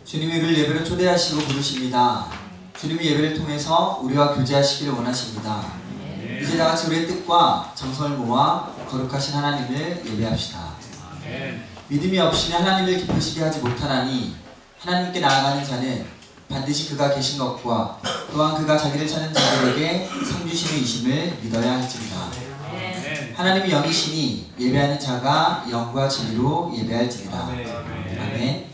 주님이 우리를 예배로 초대하시고 부르십니다. 주님이 예배를 통해서 우리와 교제하시기를 원하십니다. 이제 다 같이 우리의 뜻과 정성을 모아 거룩하신 하나님을 예배합시다. 믿음이 없이는 하나님을 기쁘시게 하지 못하나니 하나님께 나아가는 자는 반드시 그가 계신 것과 또한 그가 자기를 찾는 자들에게 상 주시는 이심을 믿어야 할지니라. 하나님이 영이시니 예배하는 자가 영과 진리로 예배할지니라. 아멘.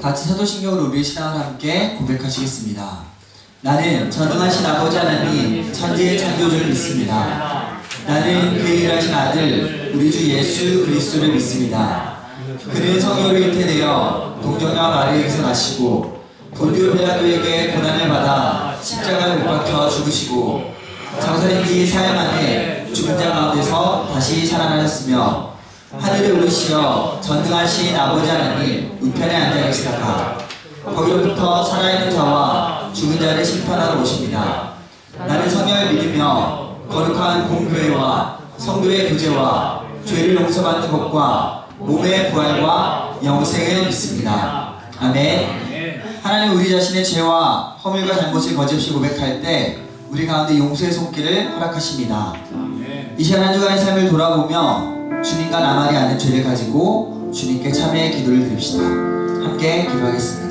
같이 사도신경으로 우리의 신앙을 함께 고백하시겠습니다. 나는 전능하신 아버지 하나님 천지의 창조주를 믿습니다. 나는 그 일하신 아들 우리 주 예수 그리스도를 믿습니다. 그는 성령으로 잉태되어 동정녀 마리아에게서 나시고 본디오 빌라도에게 고난을 받아 십자가에 못 박혀 죽으시고 장사된 지 사흘 만에 죽은 자 가운데서 다시 살아나셨으며 하늘에 오르시어 전능하신 아버지 하나님 우편에 앉아 계시다가 거기로부터 살아있는 자와 죽은 자를 심판하러 오십니다. 나는 성령을 믿으며 거룩한 공교회와 성도의 교제와 죄를 용서받는 것과 몸의 부활과 영생을 믿습니다. 아멘. 하나님 우리 자신의 죄와 허물과 잘못을 거짓없이 고백할 때 우리 가운데 용서의 손길을 허락하십니다. 이 시간 한 주간의 삶을 돌아보며 주님과 나만이 아는 죄를 가지고 주님께 참회의 기도를 드립시다. 함께 기도하겠습니다.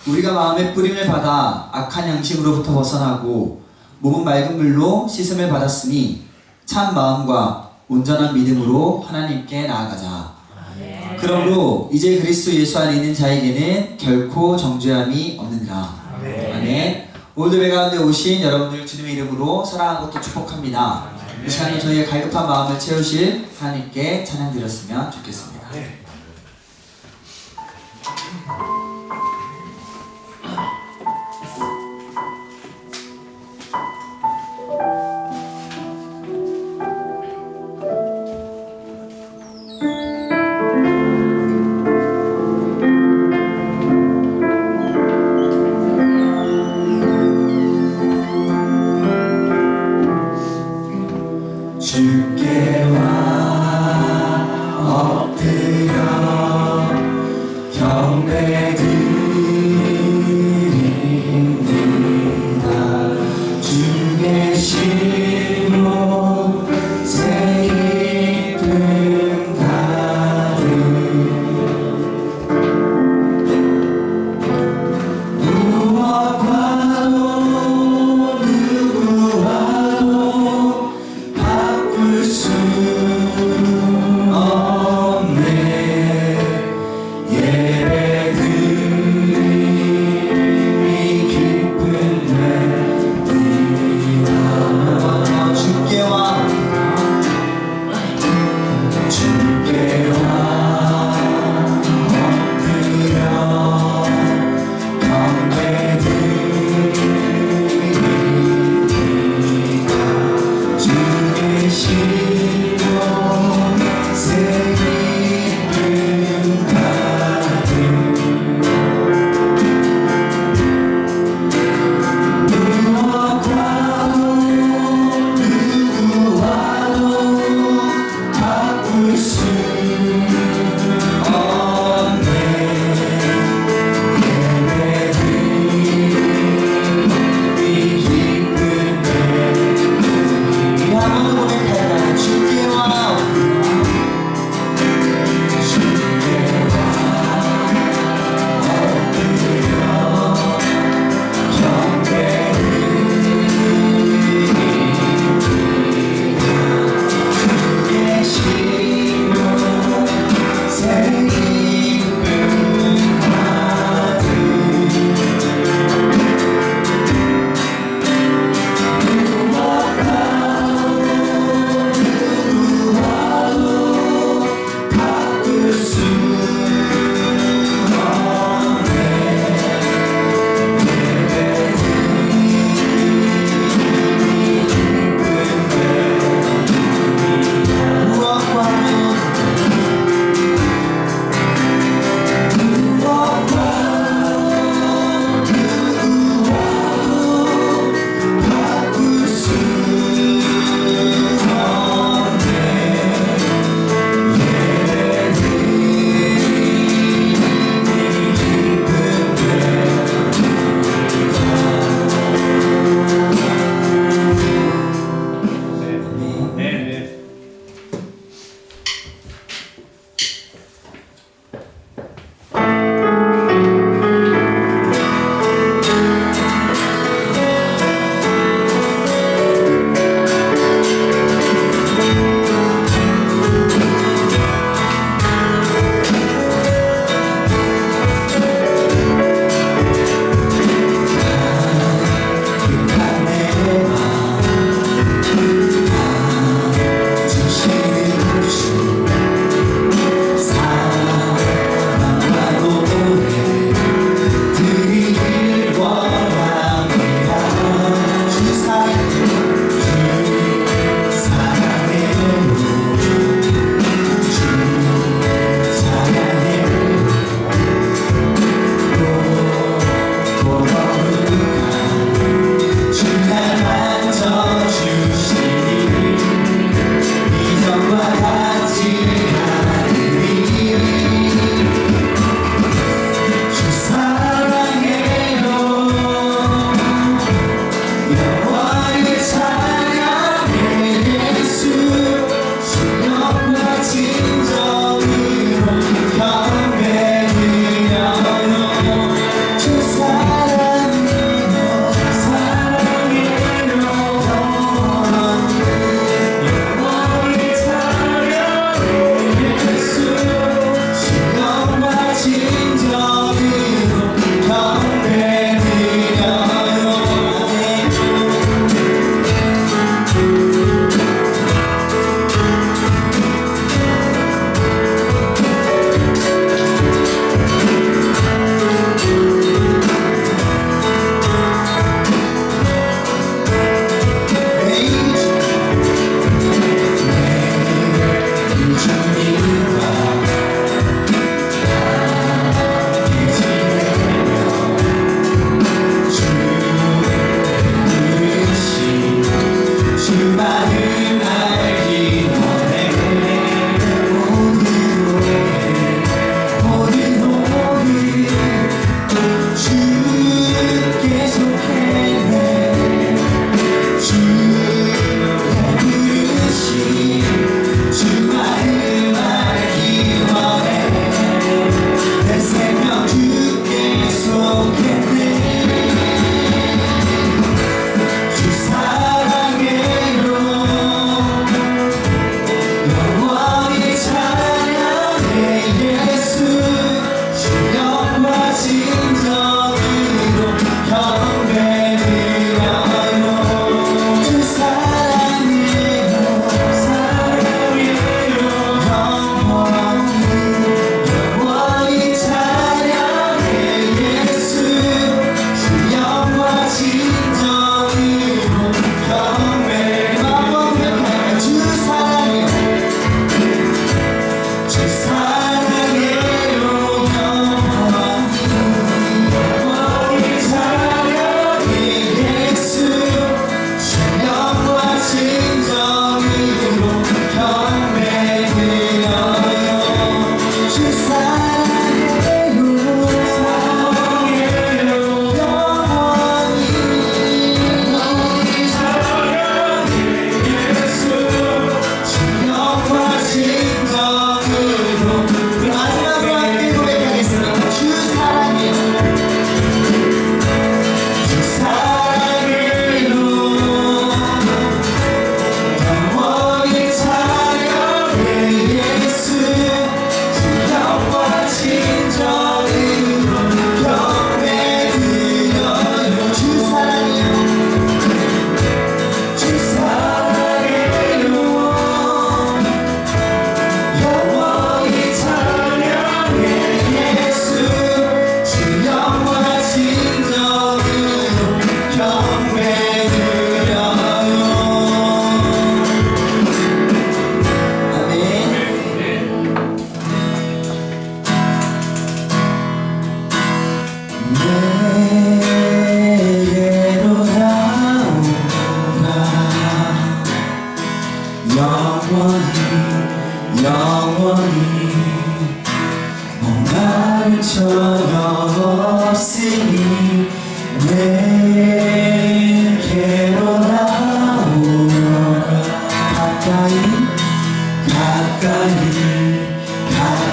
우리가 마음의 뿌림을 받아 악한 양식으로부터 벗어나고 몸은 맑은 물로 씻음을 받았으니 참 마음과 온전한 믿음으로 하나님께 나아가자. 그러므로 이제 그리스도 예수 안에 있는 자에게는 결코 정죄함이 없느니라. 아멘. 오늘도 배 가운데 오신 여러분들 주님의 이름으로 사랑하고 또 축복합니다. 이 시간에 저희의 갈급한 마음을 채우실 하나님께 찬양 드렸으면 좋겠습니다. 주께 와 엎드려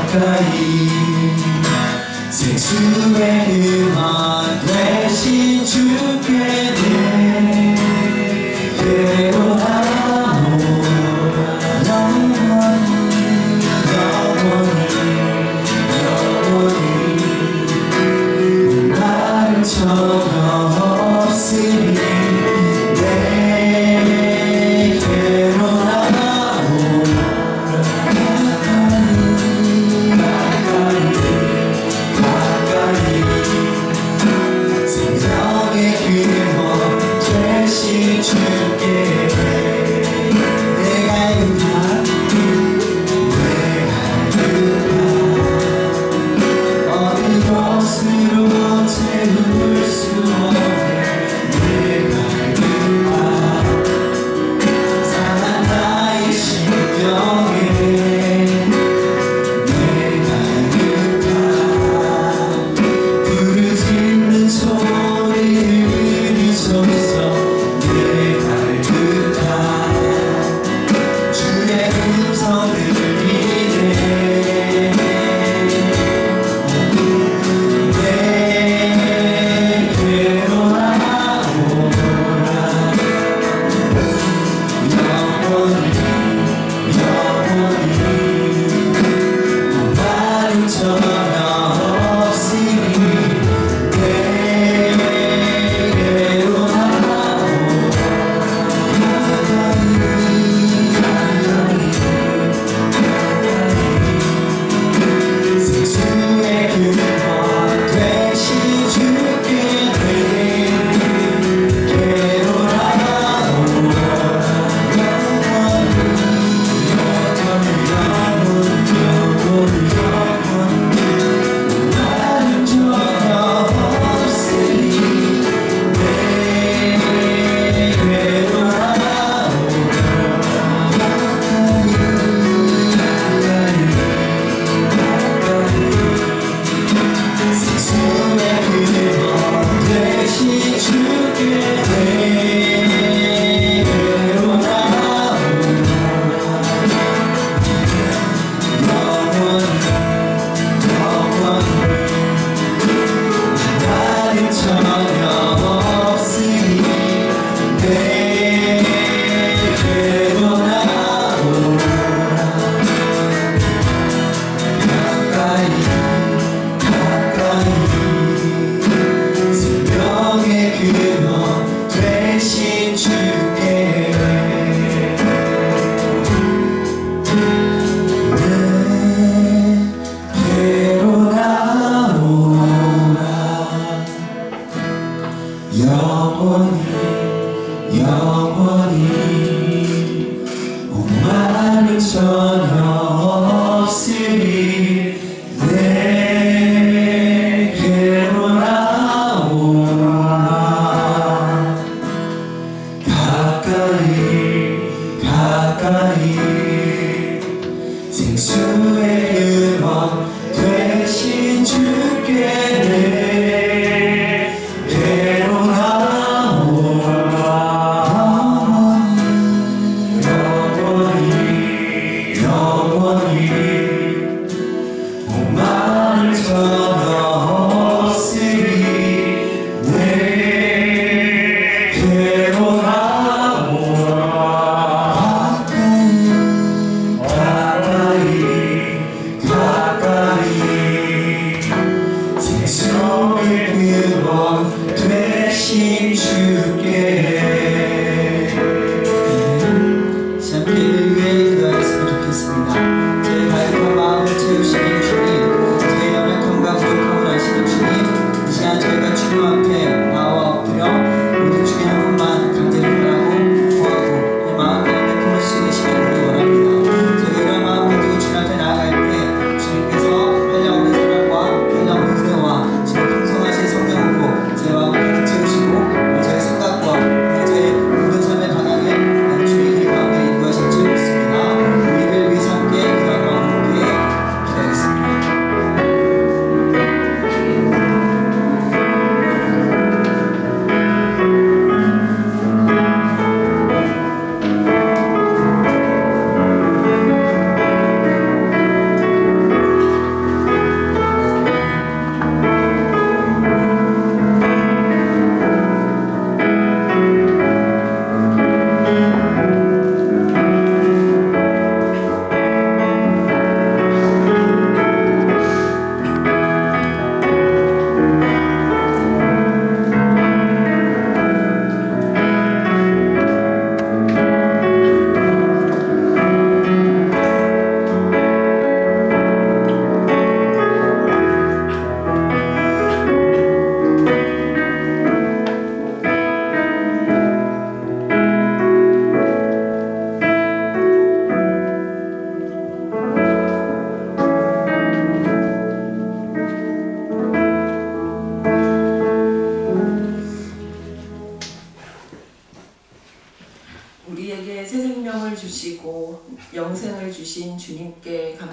가까이 생수의 근원 되신 주께는 괴로워하고 영원히 나를 전혀 없으니 내 괴로워하고 가까이 생명의 근원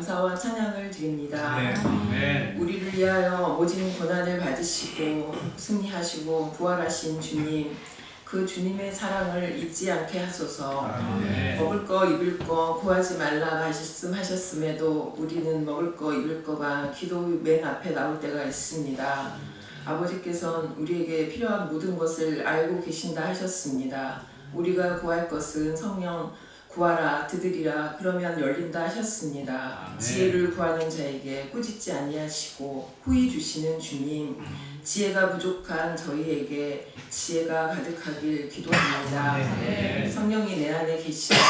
감사와 찬양을 드립니다. 아멘. 우리를 위하여 모진 고난을 받으시고 승리하시고 부활하신 주님, 그 주님의 사랑을 잊지 않게 하소서. 아멘. 먹을 거 입을 거 구하지 말라 말씀하셨음에도 우리는 먹을 거 입을 거가 기도 맨 앞에 나올 때가 있습니다. 아버지께서는 우리에게 필요한 모든 것을 알고 계신다 하셨습니다. 우리가 구할 것은 성령 구하라 드들이라 그러면 열린다 하셨습니다. 아멘. 지혜를 구하는 자에게 꾸짖지 아니하시고 후히 주시는 주님, 지혜가 부족한 저희에게 지혜가 가득하길 기도합니다. 아멘. 성령이 내 안에 계시면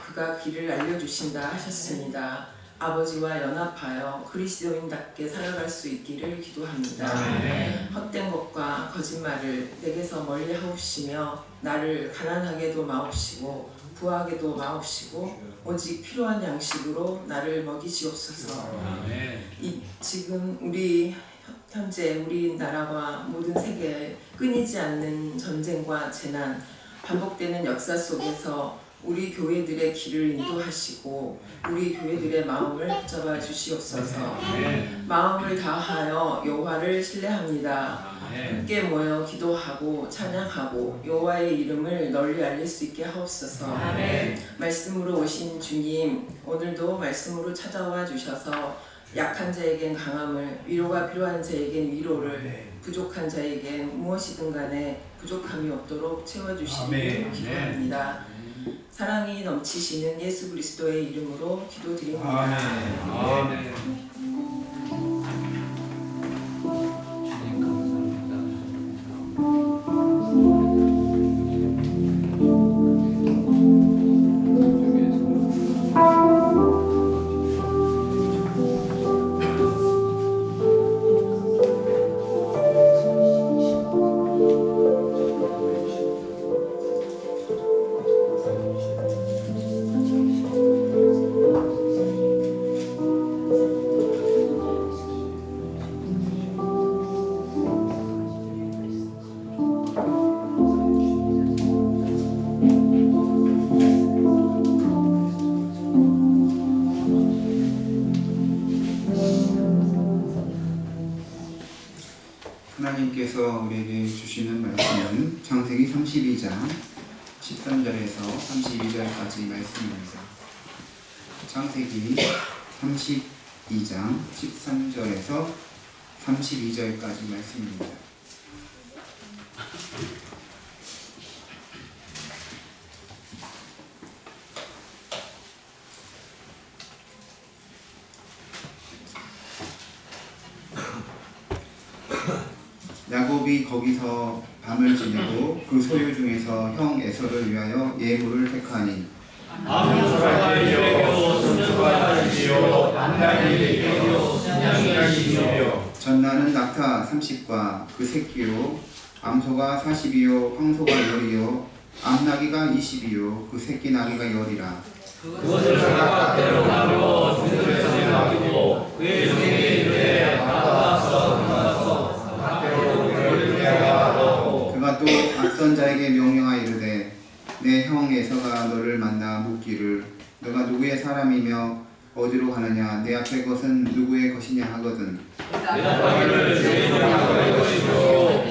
그가 길을 알려주신다 하셨습니다. 아버지와 연합하여 그리스도인답게 살아갈 수 있기를 기도합니다. 아멘. 헛된 것과 거짓말을 내게서 멀리 하옵시며 나를 가난하게도 마옵시고 부하게도 마옵시고 오직 필요한 양식으로 나를 먹이시옵소서. 아멘. 지금 우리 현재 우리나라와 모든 세계에 끊이지 않는 전쟁과 재난, 반복되는 역사 속에서 우리 교회들의 길을 인도하시고 우리 교회들의 마음을 붙잡아 주시옵소서. 아멘. 마음을 다하여 여호와를 신뢰합니다. 아멘. 함께 모여 기도하고 찬양하고 여호와의 이름을 널리 알릴 수 있게 하옵소서. 아멘. 말씀으로 오신 주님, 오늘도 말씀으로 찾아와 주셔서 약한 자에겐 강함을, 위로가 필요한 자에겐 위로를, 부족한 자에겐 무엇이든 간에 부족함이 없도록 채워주시기를 아멘. 기도합니다. 사랑이 넘치시는 예수 그리스도의 이름으로 기도드립니다. 아멘. 하나님께서 우리에게 주시는 말씀은 창세기 32장 13절에서 32절까지 말씀입니다. 창세기 32장 13절에서 32절까지 말씀입니다. 야곱이 거기서 밤을 지내고 그 소유 중에서 형 에서를 위하여 예물을 택하니 전날은 낙타 30과 그 새끼요 암소가 40이요 황소가 10이요 암나귀가 20이요 그 새끼 나귀가 10이라 그것을 각각 데려가며 중들에서 맡기고 그의 중에 이르되 그가 또 앞선 자에게 명령하 이르되 내 형 에서가 너를 만나 묻기를 너가 누구의 사람이며 어디로 가느냐 내 앞에 것은 누구의 것이냐 하거든 대답하기를 주의 이름으로 것이요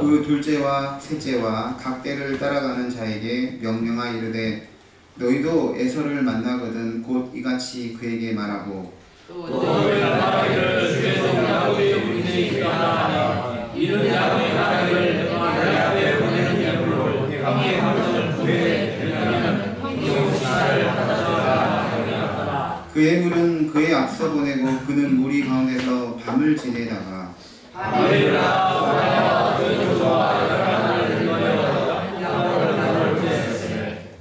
그 둘째와 셋째와 각 때를 따라가는 자에게 명령하 이르되 너희도 에서를 만나거든 곧 이같이 그에게 말하고 너희를 나라기를 주에서 야곱이 우리에게 기도하나니 이는 야곱의 나라기를 내가 내 앞에 보내는 예물로 형의 감정을 구해 되면 형용사를 받아들여라. 그 예물은 그의 앞서 보내고 그는 무리 가운데서 밤을 지내다가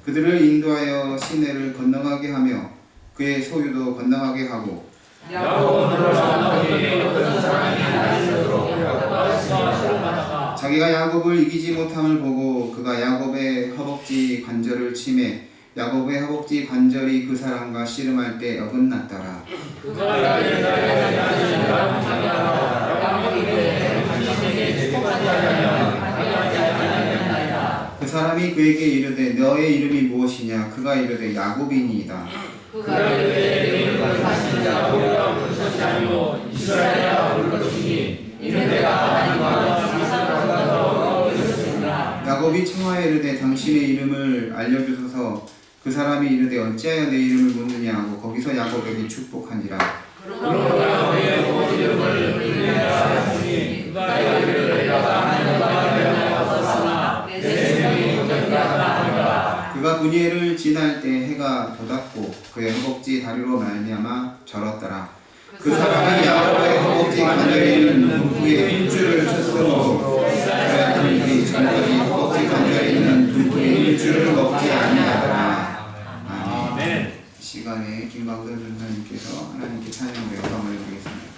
그들을 인도하여 시내를 건너가게 하며 그의 소유도 건너가게 하고 자기가 야곱을 이기지 못함을 보고 그가 야곱의 허벅지 관절을 치매 야곱의 허벅지 관절이 그 사람과 씨름할 때 어긋났더라. 그 사람이 그에게 이르되 너의 이름이 무엇이냐? 그가 이르되 야곱이니이다. 그가 이르되 너희가 사실 야곱이라 부를 것이 아니요 이스라엘이라 부를 것이니 이는 내가 하나님과 상상하다가 이르렀습니다. 야곱이 청하여 이르되 당신의 이름을 알려주소서. 그 사람이 이르되 어찌하여 내 이름을 묻느냐 하고 거기서 야곱에게 축복하니라. 그러므로 너희의 본 이름을 의뢰하라 하시니 그가 이르되 내가 하나님과 되었으나 내 생명이 영원하다 하니라. 그가 분이엘을 지날 때 해가 돋았고 그의 허벅지 다리로 말미암아 절었더라. 그 사람이 야곱의 허벅지 관절에 있는 둔부의 일주를 쳤으므로 이스라엘 사람들이 전까지 허벅지 관절에 있는 둔부의 일주를 먹지 아니하더라. 아멘. 이 시간에 김광선 전사님께서 하나님께 찬양과 영광을 드리겠습니다.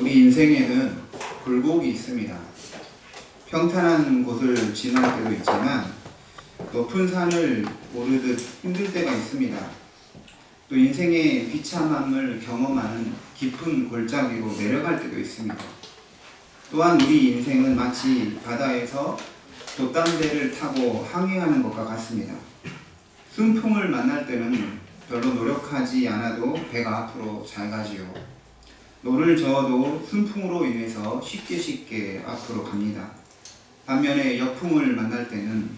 우리 인생에는 굴곡이 있습니다. 평탄한 곳을 지날 때도 있지만 높은 산을 오르듯 힘들 때가 있습니다. 또 인생의 비참함을 경험하는 깊은 골짜기로 내려갈 때도 있습니다. 또한 우리 인생은 마치 바다에서 돛담배를 타고 항해하는 것과 같습니다. 순풍을 만날 때는 별로 노력하지 않아도 배가 앞으로 잘 가지요. 노를 저어도 순풍으로 인해서 쉽게 앞으로 갑니다. 반면에 역풍을 만날 때는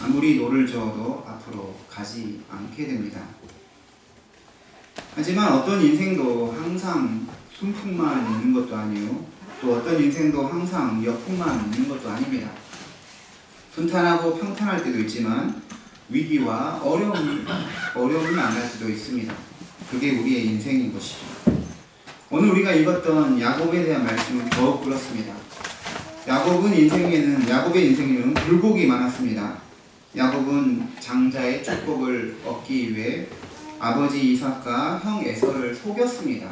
아무리 노를 저어도 앞으로 가지 않게 됩니다. 하지만 어떤 인생도 항상 순풍만 있는 것도 아니요, 또 어떤 인생도 항상 역풍만 있는 것도 아닙니다. 순탄하고 평탄할 때도 있지만 위기와 어려움을 만날 수도 있습니다. 그게 우리의 인생인 것이죠. 오늘 우리가 읽었던 야곱에 대한 말씀은 더욱 그렇습니다. 야곱의 인생에는 굴곡이 많았습니다. 야곱은 장자의 축복을 얻기 위해 아버지 이삭과 형 에서를 속였습니다.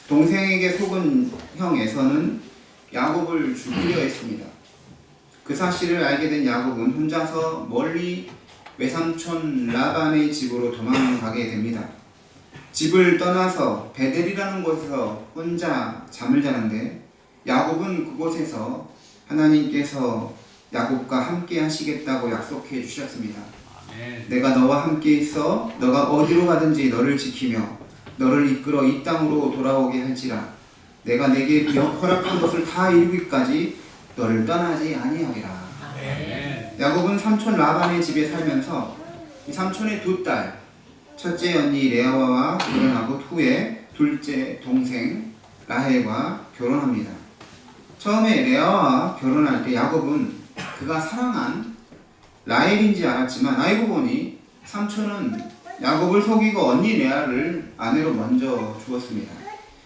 동생에게 속은 형 에서는 야곱을 죽이려 했습니다. 그 사실을 알게 된 야곱은 혼자서 멀리 외삼촌 라반의 집으로 도망가게 됩니다. 집을 떠나서 베델이라는 곳에서 혼자 잠을 자는데 야곱은 그곳에서 하나님께서 야곱과 함께 하시겠다고 약속해 주셨습니다. 아멘. 내가 너와 함께 있어 너가 어디로 가든지 너를 지키며 너를 이끌어 이 땅으로 돌아오게 할지라. 내가 내게 허락한 것을 다 이루기까지 너를 떠나지 아니하리라. 아멘. 야곱은 삼촌 라반의 집에 살면서 이 삼촌의 두 딸, 첫째 언니 레아와 결혼하고 후에 둘째 동생 라헬과 결혼합니다. 처음에 레아와 결혼할 때 야곱은 그가 사랑한 라헬인지 알았지만 알고 보니 삼촌은 야곱을 속이고 언니 레아를 아내로 먼저 주었습니다.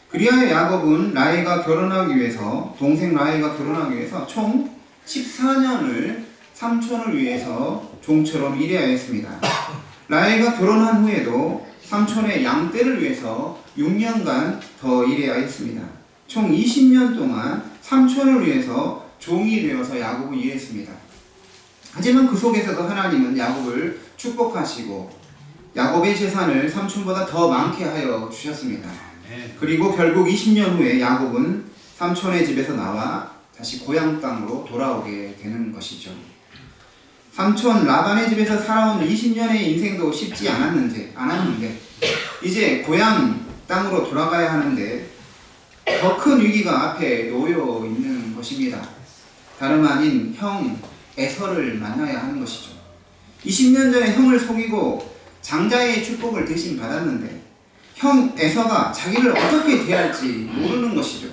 그리하여 야곱은 라헬과 결혼하기 위해서 동생 라헬과 결혼하기 위해서 총 14년을 삼촌을 위해서 종처럼 일해야 했습니다. 라헬과 결혼한 후에도 삼촌의 양떼를 위해서 6년간 더 일해야 했습니다. 총 20년 동안 삼촌을 위해서 종이 되어서 야곱은 일했습니다. 하지만 그 속에서도 하나님은 야곱을 축복하시고 야곱의 재산을 삼촌보다 더 많게 하여 주셨습니다. 그리고 결국 20년 후에 야곱은 삼촌의 집에서 나와 다시 고향 땅으로 돌아오게 되는 것이죠. 삼촌 라반의 집에서 살아온 20년의 인생도 쉽지 않았는데 이제 고향 땅으로 돌아가야 하는데 더 큰 위기가 앞에 놓여 있는 것입니다. 다름 아닌 형 에서를 만나야 하는 것이죠. 20년 전에 형을 속이고 장자의 축복을 대신 받았는데 형 에서가 자기를 어떻게 대할지 모르는 것이죠.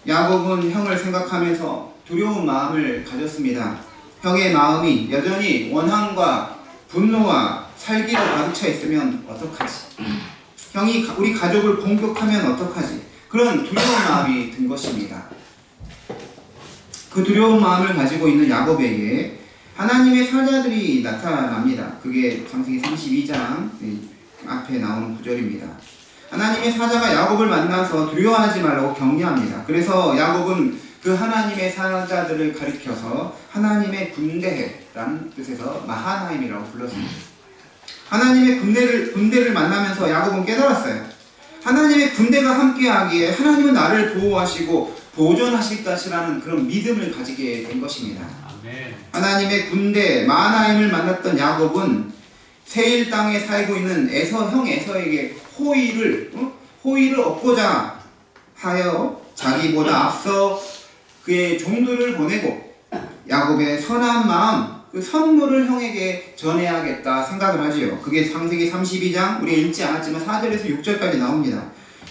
야곱은 형을 생각하면서 두려운 마음을 가졌습니다. 형의 마음이 여전히 원한과 분노와 살기로 가득 차 있으면 어떡하지? 형이 우리 가족을 공격하면 어떡하지? 그런 두려운 마음이 든 것입니다. 그 두려운 마음을 가지고 있는 야곱에게 하나님의 사자들이 나타납니다. 그게 창세기 32장 앞에 나오는 구절입니다. 하나님의 사자가 야곱을 만나서 두려워하지 말라고 격려합니다. 그래서 야곱은 그 하나님의 사자들을 가리켜서 하나님의 군대라는 뜻에서 마하나임이라고 불렀습니다. 하나님의 군대를 만나면서 야곱은 깨달았어요. 하나님의 군대가 함께하기에 하나님은 나를 보호하시고 보존하실 것이라는 그런 믿음을 가지게 된 것입니다. 아멘. 하나님의 군대 마하나임을 만났던 야곱은 세일 땅에 살고 있는 형 에서에게 호의를 얻고자 하여 자기보다 앞서 그의 종들을 보내고 야곱의 선한 마음, 그 선물을 형에게 전해야겠다 생각을 하지요. 그게 창세기 32장 우리 읽지 않았지만 4절에서 6절까지 나옵니다.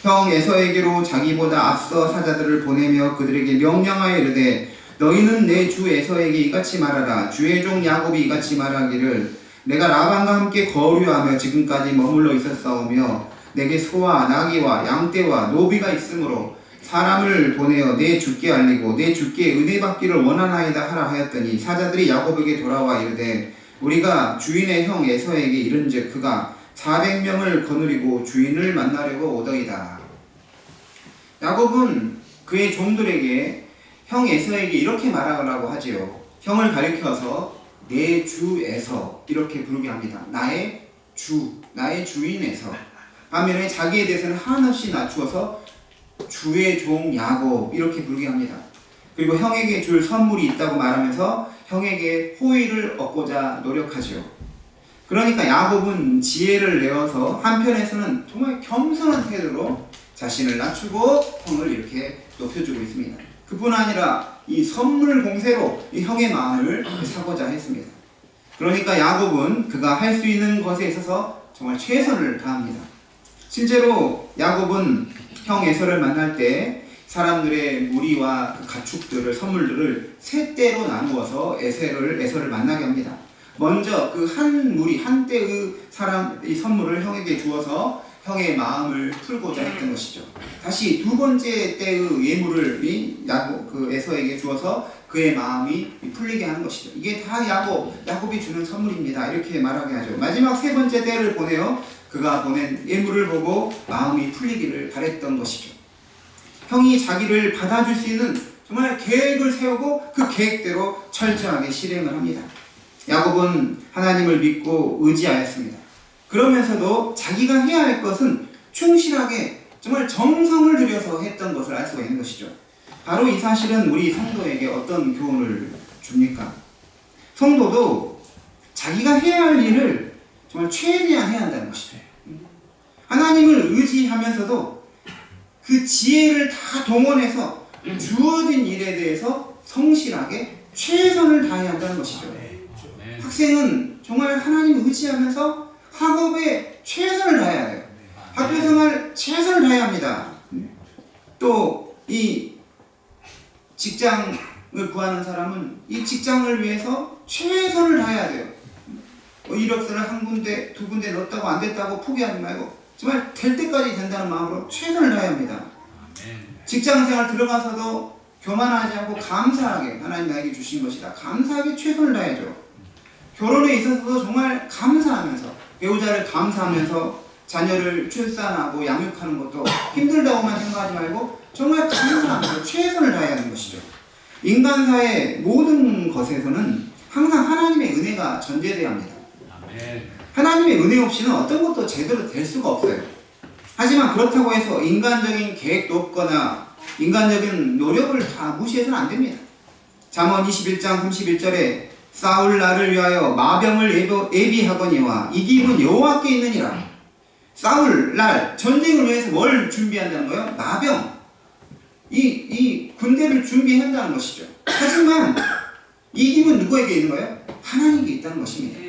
형 에서에게로 자기보다 앞서 사자들을 보내며 그들에게 명령하여 이르되 너희는 내 주 에서에게 이같이 말하라. 주의 종 야곱이 이같이 말하기를 내가 라반과 함께 거류하며 지금까지 머물러 있었사오며 내게 소와 나귀와 양떼와 노비가 있으므로 사람을 보내어 내 주께 알리고 내 주께 은혜 받기를 원하나이다 하라 하였더니 사자들이 야곱에게 돌아와 이르되 우리가 주인의 형 에서에게 이른즉 그가 400명을 거느리고 주인을 만나려고 오더이다. 야곱은 그의 종들에게 형 에서에게 이렇게 말하라고 하지요. 형을 가리켜서 내 주 에서 이렇게 부르게 합니다. 나의 주인 에서 하면은 자기에 대해서는 한없이 낮추어서 주의 종 야곱 이렇게 부르게 합니다. 그리고 형에게 줄 선물이 있다고 말하면서 형에게 호의를 얻고자 노력하죠. 그러니까 야곱은 지혜를 내어서 한편에서는 정말 겸손한 태도로 자신을 낮추고 형을 이렇게 높여주고 있습니다. 그뿐 아니라 이 선물 공세로 이 형의 마음을 사고자 했습니다. 그러니까 야곱은 그가 할 수 있는 것에 있어서 정말 최선을 다합니다. 실제로 야곱은 형 에서를 만날 때 사람들의 무리와 그 가축들을 선물들을 세 때로 나누어서 에서를 만나게 합니다. 먼저 그 한 무리 한 때의 이 선물을 형에게 주어서 형의 마음을 풀고자 했던 것이죠. 다시 두 번째 때의 예물을 그 에서에게 주어서 그의 마음이 풀리게 하는 것이죠. 이게 다 야곱이 주는 선물입니다. 이렇게 말하게 하죠. 마지막 세 번째 때를 보내어 그가 보낸 예물을 보고 마음이 풀리기를 바랬던 것이죠. 형이 자기를 받아줄 수 있는 정말 계획을 세우고 그 계획대로 철저하게 실행을 합니다. 야곱은 하나님을 믿고 의지하였습니다. 그러면서도 자기가 해야 할 것은 충실하게 정말 정성을 들여서 했던 것을 알 수가 있는 것이죠. 바로 이 사실은 우리 성도에게 어떤 교훈을 줍니까? 성도도 자기가 해야 할 일을 정말 최대한 해야 한다는 것이죠. 하나님을 의지하면서도 그 지혜를 다 동원해서 주어진 일에 대해서 성실하게 최선을 다해야 한다는 것이죠. 학생은 정말 하나님을 의지하면서 학업에 최선을 다해야 돼요. 학교생활 최선을 다해야 합니다. 또 이 직장을 구하는 사람은 이 직장을 위해서 최선을 다해야 돼요. 이력서를 한 군데, 두 군데 넣었다고 안 됐다고 포기하지 말고 정말 될 때까지 된다는 마음으로 최선을 다해야 합니다. 직장생활 들어가서도 교만하지 않고 감사하게 하나님 나에게 주신 것이다. 감사하게 최선을 다해야죠. 결혼에 있어서도 정말 감사하면서 배우자를 감사하면서 자녀를 출산하고 양육하는 것도 힘들다고만 생각하지 말고 정말 감사하면서 최선을 다해야 하는 것이죠. 인간사의 모든 것에서는 항상 하나님의 은혜가 전제되어야 합니다. 하나님의 은혜 없이는 어떤 것도 제대로 될 수가 없어요. 하지만 그렇다고 해서 인간적인 계획도 없거나 인간적인 노력을 다 무시해서는 안 됩니다. 잠언 21장 31절에 싸울 날을 위하여 마병을 예비하거니와 이김은 여호와께 있느니라. 싸울 날, 전쟁을 위해서 뭘 준비한다는 거예요? 마병. 이 군대를 준비한다는 것이죠. 하지만 이김은 누구에게 있는 거예요? 하나님께 있다는 것입니다.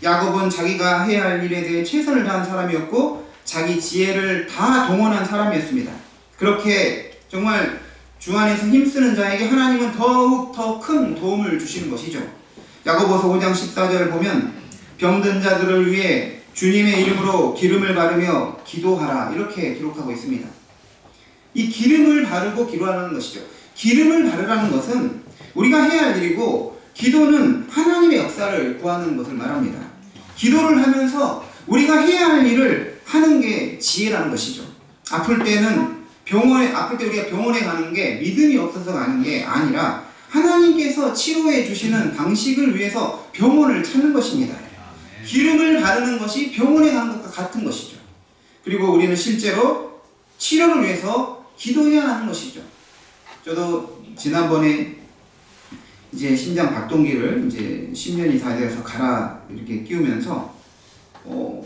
야곱은 자기가 해야 할 일에 대해 최선을 다한 사람이었고 자기 지혜를 다 동원한 사람이었습니다. 그렇게 정말 주 안에서 힘쓰는 자에게 하나님은 더욱 더 큰 도움을 주시는 것이죠. 야고보서 5장 14절을 보면 병든 자들을 위해 주님의 이름으로 기름을 바르며 기도하라 이렇게 기록하고 있습니다. 이 기름을 바르고 기도하는 것이죠. 기름을 바르라는 것은 우리가 해야 할 일이고 기도는 하나님의 역사를 구하는 것을 말합니다. 기도를 하면서 우리가 해야 할 일을 하는 게 지혜라는 것이죠. 아플 때 우리가 병원에 가는 게 믿음이 없어서 가는 게 아니라 하나님께서 치료해 주시는 방식을 위해서 병원을 찾는 것입니다. 기름을 바르는 것이 병원에 가는 것과 같은 것이죠. 그리고 우리는 실제로 치료를 위해서 기도해야 하는 것이죠. 저도 지난번에 이제 심장 박동기를 이제 10년이 다 되어서 갈아 이렇게 끼우면서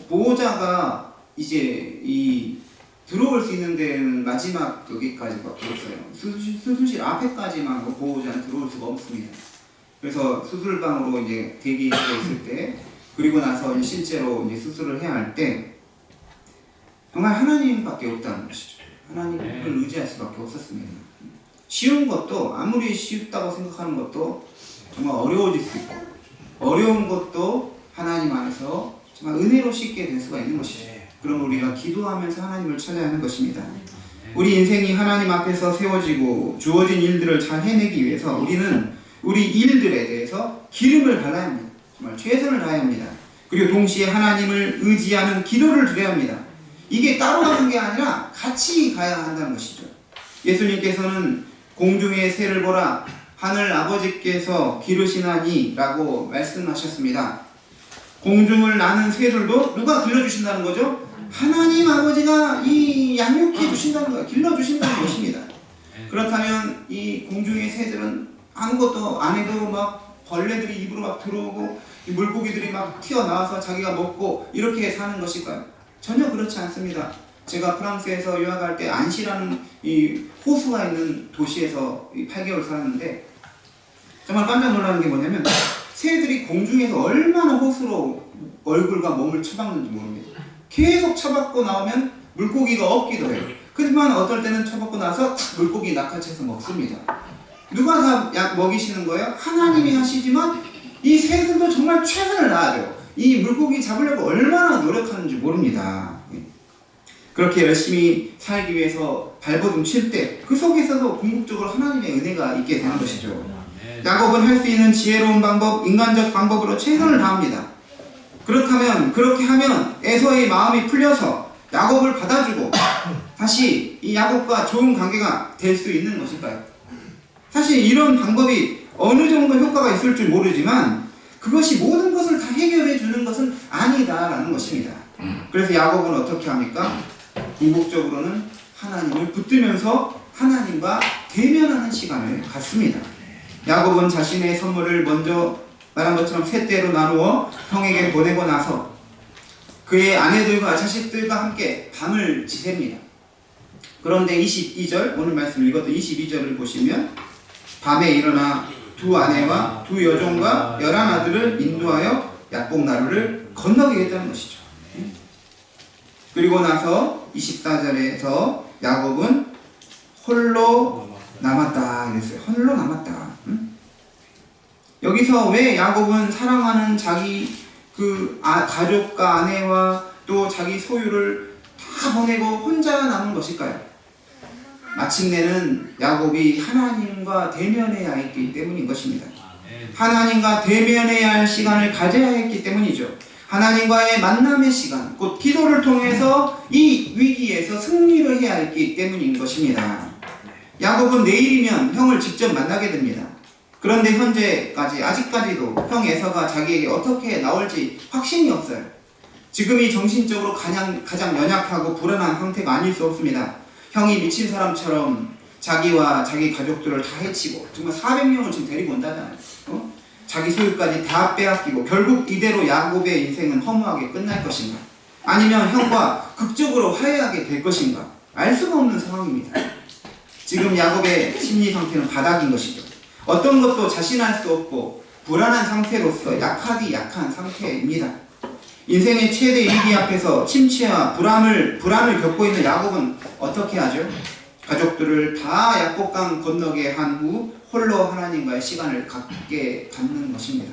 보호자가 이제 들어올 수 있는 데는 마지막 여기까지밖에 없어요. 수술실 앞에까지만 보호자는 들어올 수가 없습니다. 그래서 수술방으로 이제 대기실에 있을 때 그리고 나서 실제로 이제 수술을 해야 할 때 정말 하나님밖에 없다는 것이죠. 하나님을 의지할 수밖에 없었습니다. 쉬운 것도 아무리 쉽다고 생각하는 것도 정말 어려워질 수 있고 어려운 것도 하나님 안에서 정말 은혜로 쉽게 될 수가 있는 것이죠. 그럼 우리가 기도하면서 하나님을 찾아야 하는 것입니다. 우리 인생이 하나님 앞에서 세워지고 주어진 일들을 잘 해내기 위해서 우리는 우리 일들에 대해서 기름을 발라야 합니다. 정말 최선을 다해야 합니다. 그리고 동시에 하나님을 의지하는 기도를 드려야 합니다. 이게 따로 가는 게 아니라 같이 가야 한다는 것이죠. 예수님께서는 공중의 새를 보라 하늘 아버지께서 기르시나니 라고 말씀하셨습니다. 공중을 나는 새들도 누가 길러주신다는 거죠? 하나님 아버지가 이 양육해 주신다는 거예요. 길러주신다는 것입니다. 그렇다면 이 공중의 새들은 아무것도 안 해도 막 벌레들이 입으로 막 들어오고 물고기들이 막 튀어나와서 자기가 먹고 이렇게 사는 것일까요? 전혀 그렇지 않습니다. 제가 프랑스에서 유학할 때 안시라는 이 호수가 있는 도시에서 8개월 살았는데 정말 깜짝 놀라는 게 뭐냐면 새들이 공중에서 얼마나 호수로 얼굴과 몸을 쳐박는지 모릅니다. 계속 쳐박고 나오면 물고기가 없기도 해요. 하지만 어떨 때는 쳐박고 나서 물고기 낚아채서 먹습니다. 누가 다 먹이시는 거예요? 하나님이 하시지만 이 새들도 정말 최선을 다하죠. 이 물고기 잡으려고 얼마나 노력하는지 모릅니다. 그렇게 열심히 살기 위해서 발버둥 칠 때 그 속에서도 궁극적으로 하나님의 은혜가 있게 되는 것이죠. 야곱은 할 수 있는 지혜로운 방법, 인간적 방법으로 최선을 다합니다. 그렇다면 그렇게 하면 에서의 마음이 풀려서 야곱을 받아주고 다시 이 야곱과 좋은 관계가 될 수 있는 것일까요? 사실 이런 방법이 어느 정도 효과가 있을 줄 모르지만 그것이 모든 것을 다 해결해 주는 것은 아니다라는 것입니다. 그래서 야곱은 어떻게 합니까? 궁극적으로는 하나님을 붙들면서 하나님과 대면하는 시간을 갖습니다. 야곱은 자신의 선물을 먼저 말한 것처럼 세 대로 나누어 형에게 보내고 나서 그의 아내들과 자식들과 함께 밤을 지셉니다. 그런데 22절, 오늘 말씀 읽었던 22절을 보시면 밤에 일어나 두 아내와 두 여종과 11아들을 인도하여 야복나루를 건너게 했다는 것이죠. 그리고 나서 24절에서 야곱은 홀로 남았다 그랬어요. 홀로 남았다. 여기서 왜 야곱은 사랑하는 자기 가족과 아내와 또 자기 소유를 다 보내고 혼자 남은 것일까요? 마침내는 야곱이 하나님과 대면해야 했기 때문인 것입니다. 하나님과 대면해야 할 시간을 가져야 했기 때문이죠. 하나님과의 만남의 시간, 곧 기도를 통해서 이 위기에서 승리를 해야 했기 때문인 것입니다. 야곱은 내일이면 형을 직접 만나게 됩니다. 그런데 현재까지 아직까지도 형 에서가 자기에게 어떻게 나올지 확신이 없어요. 지금이 정신적으로 가장 연약하고 불안한 상태가 아닐 수 없습니다. 형이 미친 사람처럼 자기와 자기 가족들을 다 해치고 정말 400명을 지금 데리고 온다잖아요. 자기 소유까지 다 빼앗기고 결국 이대로 야곱의 인생은 허무하게 끝날 것인가? 아니면 형과 극적으로 화해하게 될 것인가? 알 수가 없는 상황입니다. 지금 야곱의 심리 상태는 바닥인 것이죠. 어떤 것도 자신할 수 없고 불안한 상태로서 약하디 약한 상태입니다. 인생의 최대 위기 앞에서 침체와 불안을 겪고 있는 야곱은 어떻게 하죠? 가족들을 다 야복강 건너게 한 후 홀로 하나님과의 시간을 갖는 것입니다.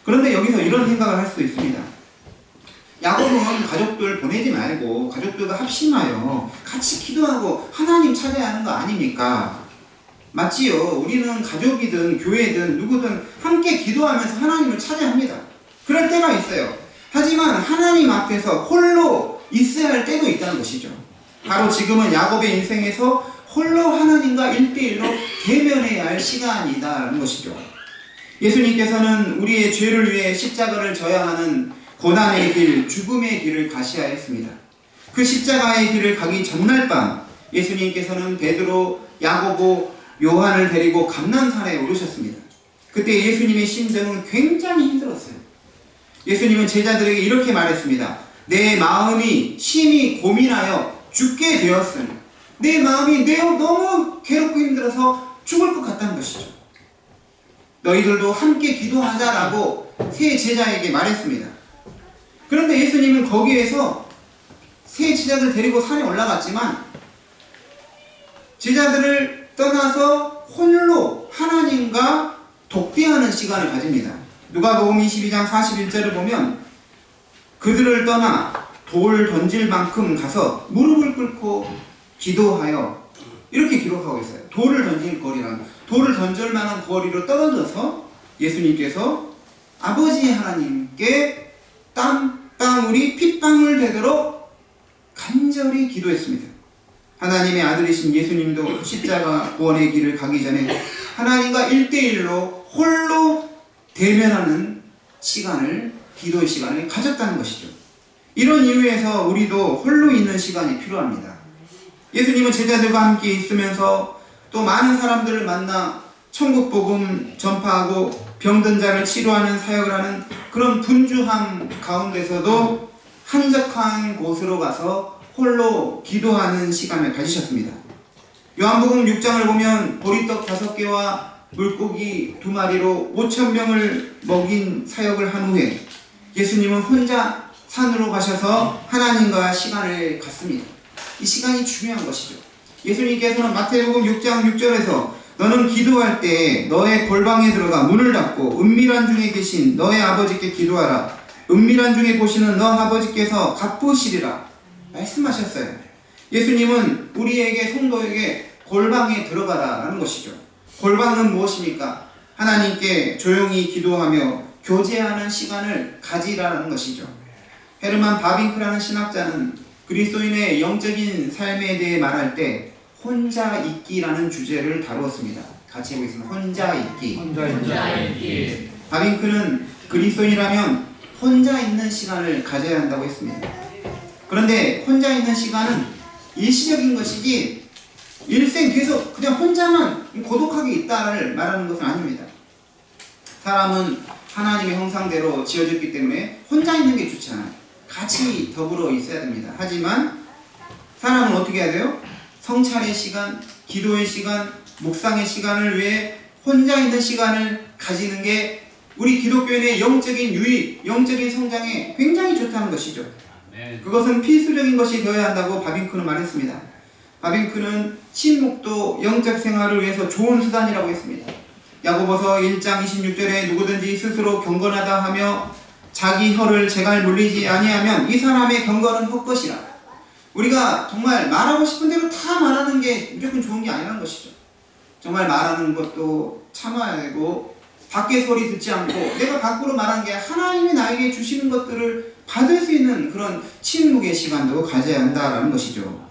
그런데 여기서 이런 생각을 할 수도 있습니다. 야곱은 가족들 보내지 말고 가족들과 합심하여 같이 기도하고 하나님 찾아야 하는 거 아닙니까? 맞지요? 우리는 가족이든 교회든 누구든 함께 기도하면서 하나님을 찾아야 합니다. 그럴 때가 있어요. 하지만 하나님 앞에서 홀로 있어야 할 때도 있다는 것이죠. 바로 지금은 야곱의 인생에서 홀로 하나님과 1대1로 대면해야 할 시간이다라는 것이죠. 예수님께서는 우리의 죄를 위해 십자가를 져야 하는 고난의 길, 죽음의 길을 가셔야 했습니다. 그 십자가의 길을 가기 전날 밤 예수님께서는 베드로, 야고보, 요한을 데리고 감난산에 오르셨습니다. 그때 예수님의 심정은 굉장히 힘들었어요. 예수님은 제자들에게 이렇게 말했습니다. 내 마음이 심히 고민하여 죽게 되었으니 내 마음이 너무 괴롭고 힘들어서 죽을 것 같다는 것이죠. 너희들도 함께 기도하자라고 세 제자에게 말했습니다. 그런데 예수님은 거기에서 세 제자들 데리고 산에 올라갔지만 제자들을 떠나서 홀로 하나님과 독대하는 시간을 가집니다. 누가복음 22장 41절을 보면 그들을 떠나 돌 던질 만큼 가서 무릎을 꿇고 기도하여 이렇게 기록하고 있어요. 돌을 던질 거리란 돌을 던질 만한 거리로 떨어져서 예수님께서 아버지 하나님께 땀방울이 핏방울 되도록 간절히 기도했습니다. 하나님의 아들이신 예수님도 십자가 구원의 길을 가기 전에 하나님과 1대1로 홀로 대면하는 시간을, 기도의 시간을 가졌다는 것이죠. 이런 이유에서 우리도 홀로 있는 시간이 필요합니다. 예수님은 제자들과 함께 있으면서 또 많은 사람들을 만나 천국 복음 전파하고 병든 자를 치료하는 사역을 하는 그런 분주함 가운데서도 한적한 곳으로 가서 홀로 기도하는 시간을 가지셨습니다. 요한복음 6장을 보면 보리떡 5개와 물고기 2마리로 5,000명을 먹인 사역을 한 후에 예수님은 혼자 산으로 가셔서 하나님과 시간을 갖습니다. 이 시간이 중요한 것이죠. 예수님께서는 마태복음 6장 6절에서 너는 기도할 때 너의 골방에 들어가 문을 닫고 은밀한 중에 계신 너의 아버지께 기도하라. 은밀한 중에 보시는 너 아버지께서 갚으시리라 말씀하셨어요. 예수님은 우리에게 성도에게 골방에 들어가라라는 것이죠. 골방은 무엇입니까? 하나님께 조용히 기도하며 교제하는 시간을 가지라는 것이죠. 헤르만 바빙크라는 신학자는 그리스도인의 영적인 삶에 대해 말할 때 혼자 있기라는 주제를 다루었습니다. 같이 해보겠습니다. 혼자 있기. 바빙크는 그리스도인이라면 혼자 있는 시간을 가져야 한다고 했습니다. 그런데 혼자 있는 시간은 일시적인 것이지 일생 계속 그냥 혼자만 고독하게 있다를 말하는 것은 아닙니다. 사람은 하나님의 형상대로 지어졌기 때문에 혼자 있는 게 좋지 않아요. 같이 더불어 있어야 됩니다. 하지만 사람은 어떻게 해야 돼요? 성찰의 시간, 기도의 시간, 묵상의 시간을 위해 혼자 있는 시간을 가지는 게 우리 기독교인의 영적인 유익, 영적인 성장에 굉장히 좋다는 것이죠. 그것은 필수적인 것이 되어야 한다고 바빙크는 말했습니다. 바빙크는 침묵도 영적 생활을 위해서 좋은 수단이라고 했습니다. 야고보서 1장 26절에 누구든지 스스로 경건하다 하며 자기 혀를 제갈 물리지 아니하면 이 사람의 경건은 헛것이라. 우리가 정말 말하고 싶은 대로 다 말하는 게 무조건 좋은 게 아니라는 것이죠. 정말 말하는 것도 참아야 되고 밖에 소리 듣지 않고 내가 밖으로 말하는 게 하나님이 나에게 주시는 것들을 받을 수 있는 그런 침묵의 시간도 가져야 한다라는 것이죠.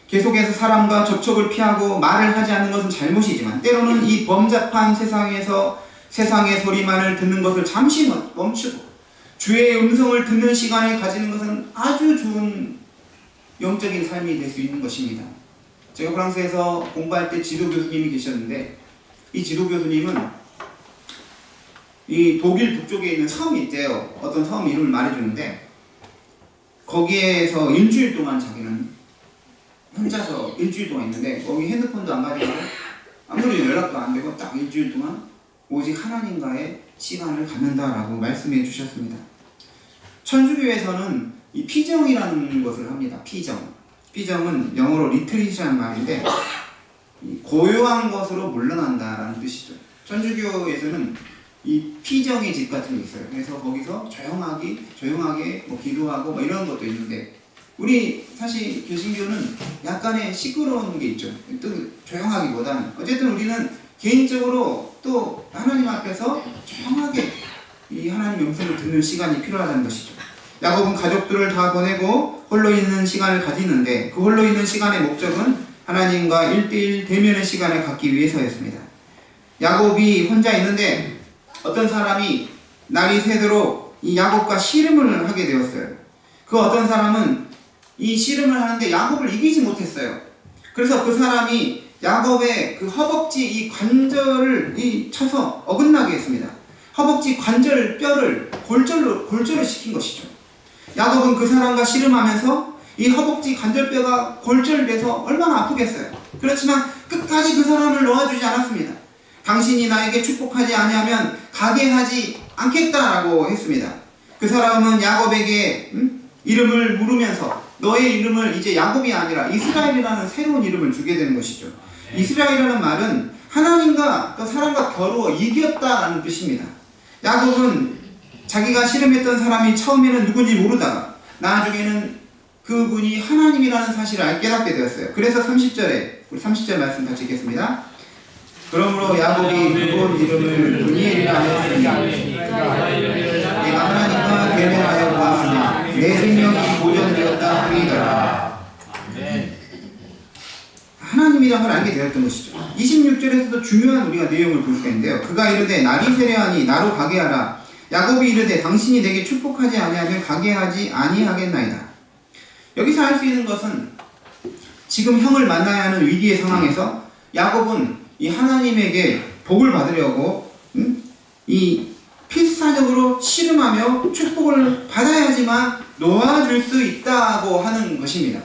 계속해서 사람과 접촉을 피하고 말을 하지 않는 것은 잘못이지만 때로는 이 범잡한 세상에서 세상의 소리만을 듣는 것을 잠시 멈추고 주의 음성을 듣는 시간을 가지는 것은 아주 좋은 영적인 삶이 될 수 있는 것입니다. 제가 프랑스에서 공부할 때 지도 교수님이 계셨는데 이 지도 교수님은 이 독일 북쪽에 있는 섬이 있대요. 어떤 섬 이름을 말해주는데 거기에서 일주일 동안 자기는 혼자서 일주일 동안 있는데 거기 핸드폰도 안 가지고 아무리 연락도 안 되고 딱 일주일 동안 오직 하나님과의 시간을 갖는다라고 말씀해 주셨습니다. 천주교에서는 이 피정이라는 것을 합니다. 피정은 영어로 리트릿이라는 말인데 고요한 것으로 물러난다라는 뜻이죠. 천주교에서는 이 피정의 집 같은 게 있어요. 그래서 거기서 조용하게 뭐 기도하고 뭐 이런 것도 있는데 우리 사실 개신교는 약간의 시끄러운 게 있죠. 또 조용하기보다는 어쨌든 우리는 개인적으로 또 하나님 앞에서 조용하게 이 하나님 영성을 듣는 시간이 필요하다는 것이죠. 야곱은 가족들을 다 보내고 홀로 있는 시간을 가지는데 그 홀로 있는 시간의 목적은 하나님과 1:1 대면의 시간을 갖기 위해서였습니다. 야곱이 혼자 있는데 어떤 사람이 날이 새도록 이 야곱과 씨름을 하게 되었어요. 그 어떤 사람은 이 씨름을 하는데 야곱을 이기지 못했어요. 그래서 그 사람이 야곱의 그 허벅지 이 관절을 쳐서 어긋나게 했습니다. 허벅지 관절 뼈를 골절을 시킨 것이죠. 야곱은 그 사람과 씨름하면서 이 허벅지 관절뼈가 골절돼서 얼마나 아프겠어요. 그렇지만 끝까지 그 사람을 놓아주지 않았습니다. 당신이 나에게 축복하지 아니하면 가게 하지 않겠다라고 했습니다. 그 사람은 야곱에게 이름을 물으면서 너의 이름을 이제 야곱이 아니라 이스라엘이라는 새로운 이름을 주게 되는 것이죠. 이스라엘이라는 말은 하나님과 또 사람과 겨루어 이겼다라는 뜻입니다. 야곱은 자기가 씨름했던 사람이 처음에는 누군지 모르다가 나중에는 그분이 하나님이라는 사실을 깨닫게 되었어요. 그래서 30절에 우리 30절 말씀 같이 읽겠습니다. 그러므로 야곱이 그분 이름을 브니엘이라 하였으니 내가 하나님과 대면하여 보았으나 내 생명이 보존되었다 하리더라. 하나님이란 걸 알게 되었던 것이죠. 26절에서도 중요한 우리가 내용을 볼 수가 있는데요. 그가 이르되 날이 세려하니 나로 가게 하라. 야곱이 이르되 당신이 내게 축복하지 아니하면 가게 하지 아니하겠나이다. 여기서 알 수 있는 것은 지금 형을 만나야 하는 위기의 상황에서 야곱은 이 하나님에게 복을 받으려고 이 필사적으로 씨름하며 축복을 받아야지만 놓아줄 수 있다고 하는 것입니다.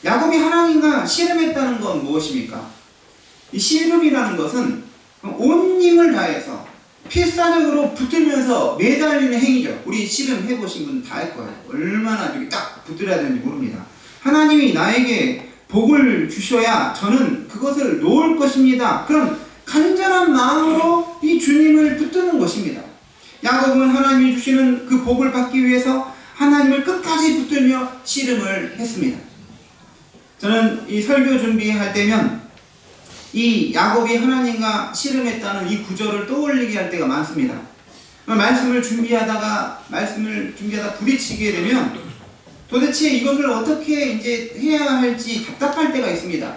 야곱이 하나님과 씨름했다는 건 무엇입니까? 이 씨름이라는 것은 온 힘을 다해서 필사적으로 붙으면서 매달리는 행위죠. 우리 씨름 해보신 분 다 할 거예요. 얼마나 이렇게 딱 붙들어야 되는지 모릅니다. 하나님이 나에게 복을 주셔야 저는 그것을 놓을 것입니다. 그럼 간절한 마음으로 이 주님을 붙드는 것입니다. 야곱은 하나님이 주시는 그 복을 받기 위해서 하나님을 끝까지 붙들며 씨름을 했습니다. 저는 이 설교 준비할 때면 이 야곱이 하나님과 씨름했다는 이 구절을 떠올리게 할 때가 많습니다. 말씀을 준비하다가 부딪히게 되면 도대체 이것을 어떻게 이제 해야 할지 답답할 때가 있습니다.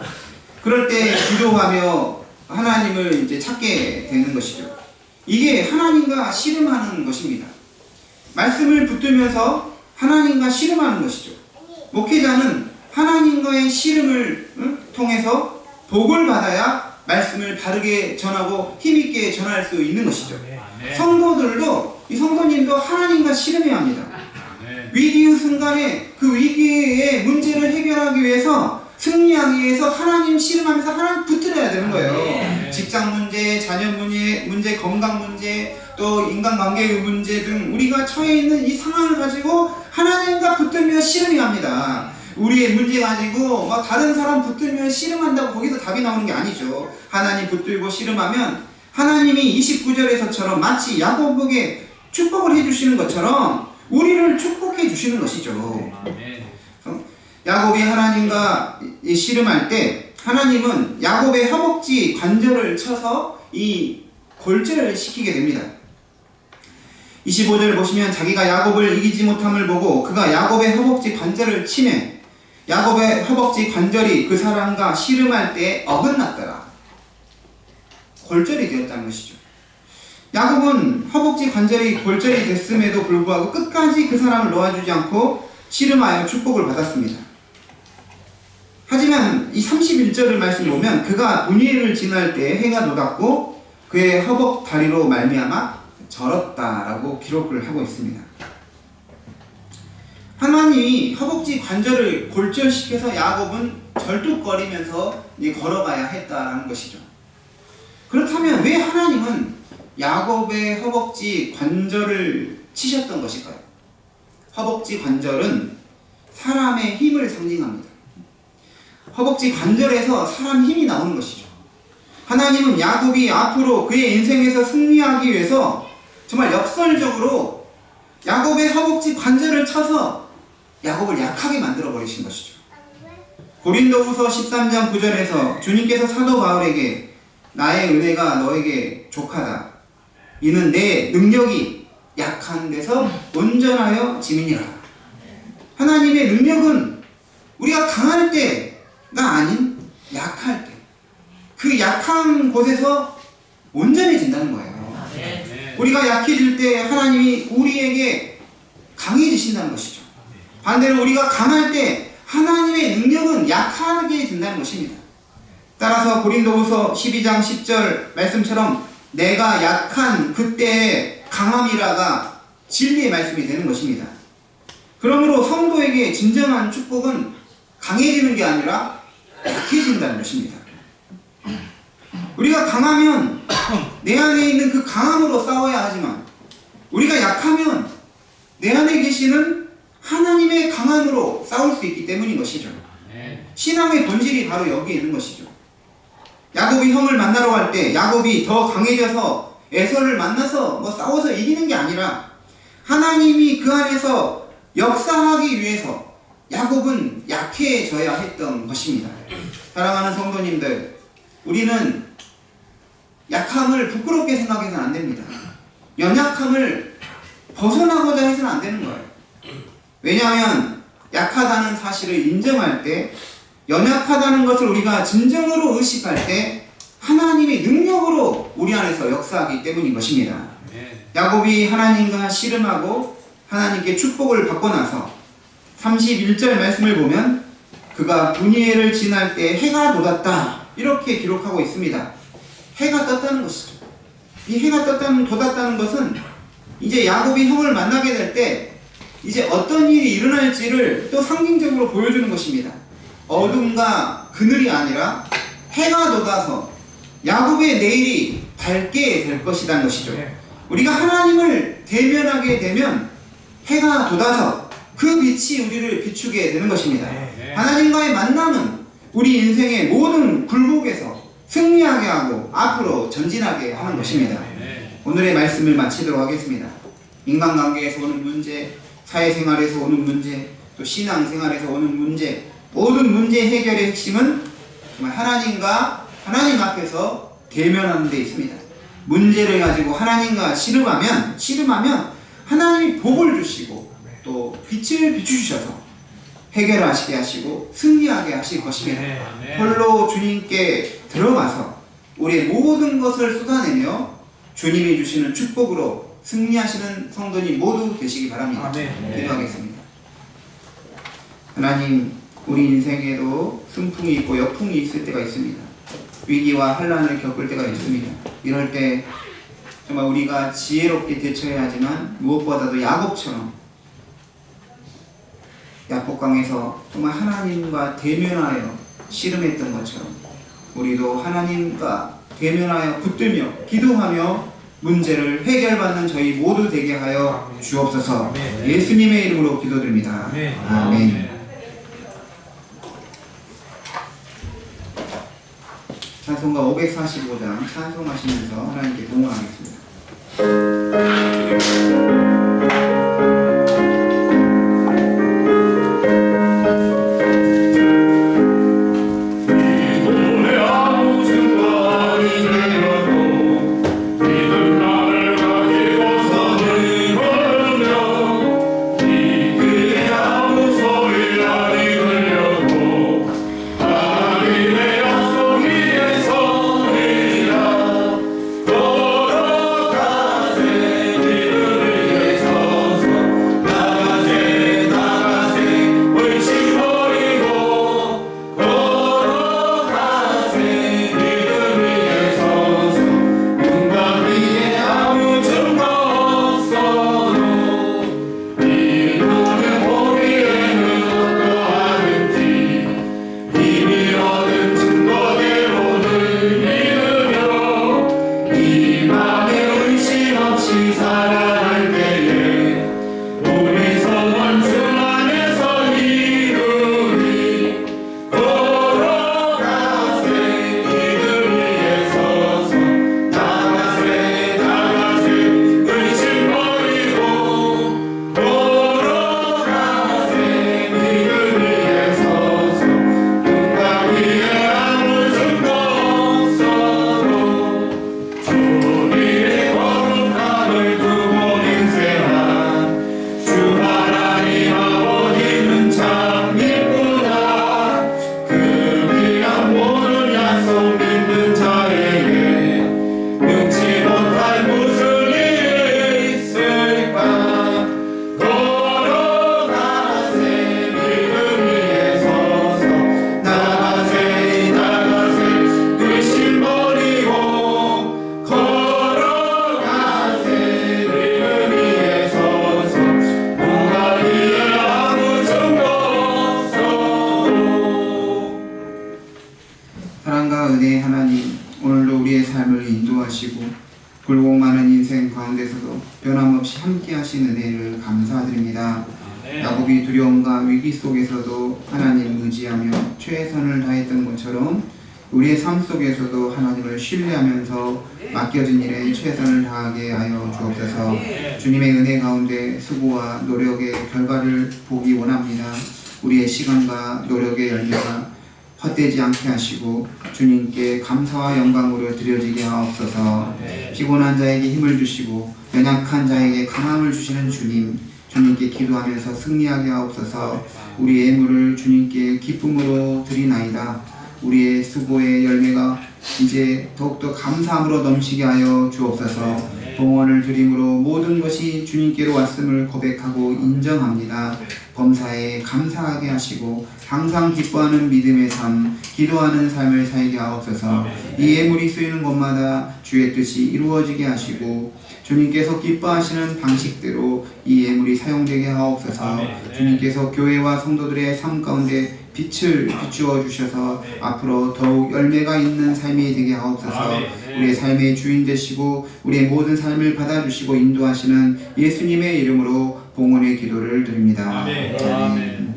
그럴 때 기도하며 하나님을 이제 찾게 되는 것이죠. 이게 하나님과 씨름하는 것입니다. 말씀을 붙들면서 하나님과 씨름하는 것이죠. 목회자는 하나님과의 씨름을 통해서 복을 받아야 말씀을 바르게 전하고 힘있게 전할 수 있는 것이죠. 성도들도, 이 성도님도 하나님과 씨름해야 합니다. 위기의 순간에 그 위기의 문제를 해결하기 위해서, 승리하기 위해서 하나님 씨름하면서 하나님 붙들어야 되는 거예요. 직장 문제, 자녀 문제, 건강 문제, 또 인간관계의 문제 등 우리가 처해 있는 이 상황을 가지고 하나님과 붙들며 씨름해야 합니다. 우리의 문제 가지고 다른 사람 붙들며 씨름한다고 거기서 답이 나오는 게 아니죠. 하나님 붙들고 씨름하면 하나님이 29절에서처럼 마치 야곱에게 축복을 해주시는 것처럼 우리를 축복해 주시는 것이죠. 야곱이 하나님과 씨름할 때 하나님은 야곱의 허벅지 관절을 쳐서 이 골절을 시키게 됩니다. 25절 보시면 자기가 야곱을 이기지 못함을 보고 그가 야곱의 허벅지 관절을 치매 야곱의 허벅지 관절이 그 사람과 씨름할 때 어긋났더라. 골절이 되었다는 것이죠. 야곱은 허벅지 관절이 골절이 됐음에도 불구하고 끝까지 그 사람을 놓아주지 않고 씨름하여 축복을 받았습니다. 하지만 이 31절을 말씀 보면 그가 분이엘을 지날 때 해가 돋았고 그의 허벅 다리로 말미암아 절었다라고 기록을 하고 있습니다. 하나님이 허벅지 관절을 골절시켜서 야곱은 절뚝거리면서 걸어가야 했다라는 것이죠. 그렇다면 왜 하나님은 야곱의 허벅지 관절을 치셨던 것일까요? 허벅지 관절은 사람의 힘을 상징합니다. 허벅지 관절에서 사람 힘이 나오는 것이죠. 하나님은 야곱이 앞으로 그의 인생에서 승리하기 위해서 정말 역설적으로 야곱의 허벅지 관절을 쳐서 야곱을 약하게 만들어 버리신 것이죠. 고린도후서 13장 9절에서 주님께서 사도 바울에게 나의 은혜가 너에게 족하다. 이는 내 능력이 약한 데서 온전하여 짐이니라. 하나님의 능력은 우리가 강할 때가 아닌 약할 때, 그 약한 곳에서 온전해진다는 거예요. 우리가 약해질 때 하나님이 우리에게 강해지신다는 것이죠. 반대로 우리가 강할 때 하나님의 능력은 약하게 된다는 것입니다. 따라서 고린도후서 12장 10절 말씀처럼 내가 약한 그때의 강함이라가 진리의 말씀이 되는 것입니다. 그러므로 성도에게 진정한 축복은 강해지는 게 아니라 약해진다는 것입니다. 우리가 강하면 내 안에 있는 그 강함으로 싸워야 하지만 우리가 약하면 내 안에 계시는 하나님의 강함으로 싸울 수 있기 때문인 것이죠. 신앙의 본질이 바로 여기에 있는 것이죠. 야곱이 형을 만나러 갈 때 야곱이 더 강해져서 에서를 만나서 싸워서 이기는 게 아니라 하나님이 그 안에서 역사하기 위해서 야곱은 약해져야 했던 것입니다. 사랑하는 성도님들, 우리는 약함을 부끄럽게 생각해서는 안 됩니다. 연약함을 벗어나고자 해서는 안 되는 거예요. 왜냐하면 약하다는 사실을 인정할 때, 연약하다는 것을 우리가 진정으로 의식할 때 하나님의 능력으로 우리 안에서 역사하기 때문인 것입니다. 야곱이 하나님과 씨름하고 하나님께 축복을 받고 나서 31절 말씀을 보면 그가 분이엘을 지날 때 해가 돋았다 이렇게 기록하고 있습니다. 해가 떴다는 것이죠. 이 해가 돋았다는 것은 이제 야곱이 형을 만나게 될 때 이제 어떤 일이 일어날지를 또 상징적으로 보여주는 것입니다. 어둠과 그늘이 아니라 해가 돋아서 야곱의 내일이 밝게 될 것이라는 것이죠. 우리가 하나님을 대면하게 되면 해가 돋아서 그 빛이 우리를 비추게 되는 것입니다. 하나님과의 만남은 우리 인생의 모든 굴곡에서 승리하게 하고 앞으로 전진하게 하는 것입니다. 오늘의 말씀을 마치도록 하겠습니다. 인간관계에서 오는 문제, 사회생활에서 오는 문제, 또 신앙생활에서 오는 문제, 모든 문제 해결의 핵심은 정말 하나님 앞에서 대면하는 데 있습니다. 문제를 가지고 하나님과 씨름하면 하나님이 복을 주시고 또 빛을 비추셔서 해결하시게 하시고 승리하게 하실 것입니다. 홀로 주님께 들어가서 우리의 모든 것을 쏟아내며 주님이 주시는 축복으로 승리하시는 성도님 모두 되시기 바랍니다. 기도하겠습니다. 하나님, 우리 인생에도 순풍이 있고 역풍이 있을 때가 있습니다. 위기와 환난을 겪을 때가 있습니다. 이럴 때 정말 우리가 지혜롭게 대처해야 하지만 무엇보다도 야곱처럼 야복강에서 정말 하나님과 대면하여 씨름했던 것처럼 우리도 하나님과 대면하여 붙들며 기도하며 문제를 해결받는 저희 모두 되게 하여 주옵소서. 예수님의 이름으로 기도드립니다. 아멘. 찬송가 545장 찬송하시면서 하나님께 동원하겠습니다. 사랑과 은혜의 하나님, 오늘도 우리의 삶을 인도하시고 굴곡 많은 인생 가운데서도 변함없이 함께 하신 은혜를 감사드립니다. 야곱이 두려움과 위기 속에서도 하나님 의지하며 최선을 다했던 것처럼 우리의 삶 속에서도 하나님을 신뢰하면서 맡겨진 일에 최선을 다하게 하여 주옵소서. 주님의 은혜 가운데 수고와 노력의 결과를 보기 원합니다. 우리의 시간과 노력의 열매가 헛되지 않게 하시고 주님께 감사와 영광으로 드려지게 하옵소서. 피곤한 자에게 힘을 주시고 연약한 자에게 강함을 주시는 주님께 기도하면서 승리하게 하옵소서. 우리의 예물을 주님께 기쁨으로 드리나이다. 우리의 수고의 열매가 이제 더욱더 감사함으로 넘치게 하여 주옵소서. 봉헌을 드림으로 모든 것이 주님께로 왔음을 고백하고 인정합니다. 범사에 감사하게 하시고 항상 기뻐하는 믿음의 삶, 기도하는 삶을 살게 하옵소서. 이 예물이 쓰이는 곳마다 주의 뜻이 이루어지게 하시고 주님께서 기뻐하시는 방식대로 이 예물이 사용되게 하옵소서. 주님께서 교회와 성도들의 삶 가운데 빛을 비추어 주셔서 앞으로 더욱 열매가 있는 삶이 되게 하옵소서. 우리의 삶의 주인 되시고 우리의 모든 삶을 받아주시고 인도하시는 예수님의 이름으로 봉헌의 기도를 드립니다. 아멘.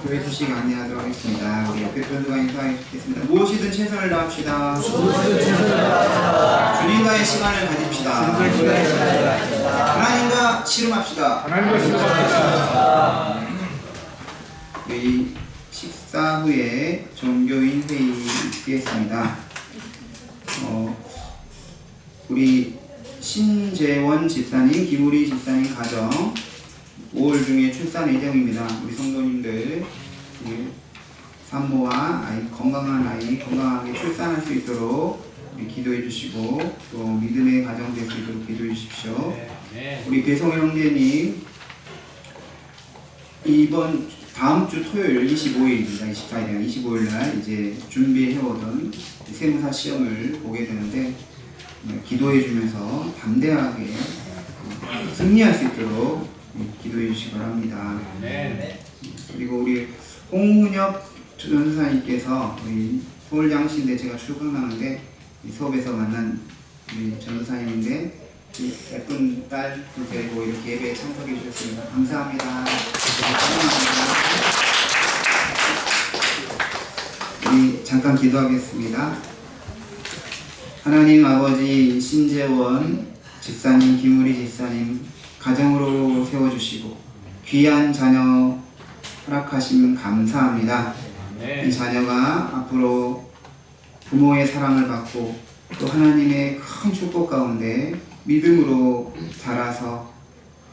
교회 소식 안내하도록 하겠습니다. 우리 옆에 분들과 인사하겠습니다. 무엇이든 최선을 다합시다. 주님과의 시간을 가집시다. 하나님과 씨름합시다. 저희 식사 후에 종교인 회의 있겠습니다. 우리 신재원 집사님, 김우리 집사님 가정 5월 중에 출산 예정입니다. 우리 성도님들 산모와 건강한 아이 건강하게 출산할 수 있도록 우리 기도해 주시고 또 믿음의 가정 될 수 있도록 기도해 주십시오. 우리 배송 형제님 다음 주 토요일 25일입니다. 24일이나 25일 날 이제 준비해오던 세무사 시험을 보게 되는데 기도해 주면서 담대하게 승리할 수 있도록 기도해 주시기 바랍니다. 그리고 우리 홍문엽 전도사님께서 우리 서울장신대 제가 출근하는데 수업에서 만난 우리 전도사님인데 예쁜 딸 데리고 이렇게 예배에 참석해 주셨습니다. 감사합니다. 우리 잠깐 기도하겠습니다. 하나님 아버지 신재원 집사님, 김우리 집사님 가정으로 세워주시고 귀한 자녀 허락하심 감사합니다. 이 자녀가 앞으로 부모의 사랑을 받고 또 하나님의 큰 축복 가운데 믿음으로 자라서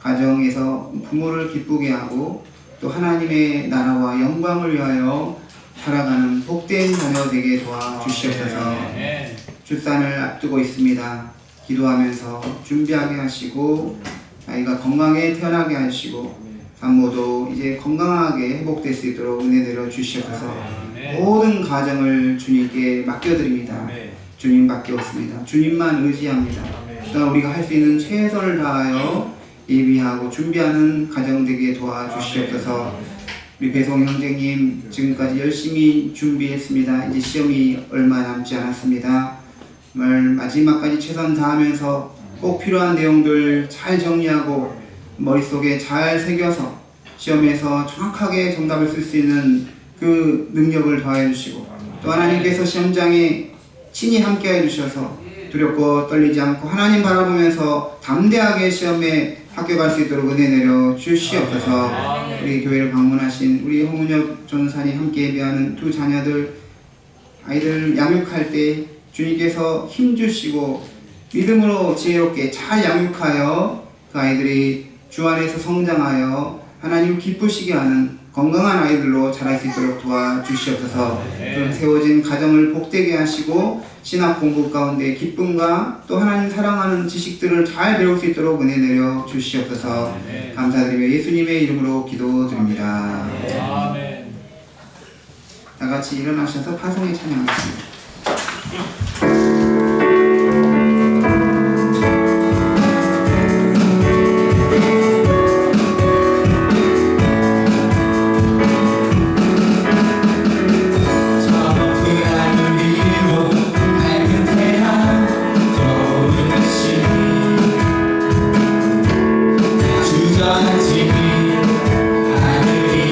가정에서 부모를 기쁘게 하고 또 하나님의 나라와 영광을 위하여 살아가는 복된 자녀 되게 도와주시옵소서. 출산을 앞두고 있습니다. 기도하면서 준비하게 하시고 아이가 건강하게 태어나게 하시고 산모도 이제 건강하게 회복될 수 있도록 은혜 내려 주시옵소서. 모든 가정을 주님께 맡겨드립니다. 주님밖에 없습니다. 주님만 의지합니다. 또한 우리가 할 수 있는 최선을 다하여 예비하고 준비하는 가정 되게 도와주시옵소서. 우리 배송 형제님 지금까지 열심히 준비했습니다. 이제 시험이 얼마 남지 않았습니다. 정말 마지막까지 최선 다하면서 꼭 필요한 내용들 잘 정리하고 머릿속에 잘 새겨서 시험에서 정확하게 정답을 쓸 수 있는 그 능력을 더해 주시고 또 하나님께서 시험장에 친히 함께 해주셔서 두렵고 떨리지 않고 하나님 바라보면서 담대하게 시험에 합격할 수 있도록 은혜 내려 주시옵소서. 우리 교회를 방문하신 우리 홍은혁 전사님 함께 예배하는 두 자녀들 아이들 양육할 때 주님께서 힘주시고 믿음으로 지혜롭게 잘 양육하여 그 아이들이 주 안에서 성장하여 하나님 기쁘시게 하는 건강한 아이들로 자랄 수 있도록 도와주시옵소서. 세워진 가정을 복되게 하시고 신학 공부 가운데 기쁨과 또 하나님 사랑하는 지식들을 잘 배울 수 있도록 은혜 내려 주시옵소서. 감사드리며 예수님의 이름으로 기도드립니다. 다 같이 일어나셔서 파송에 찬양하겠습니다. 하늘이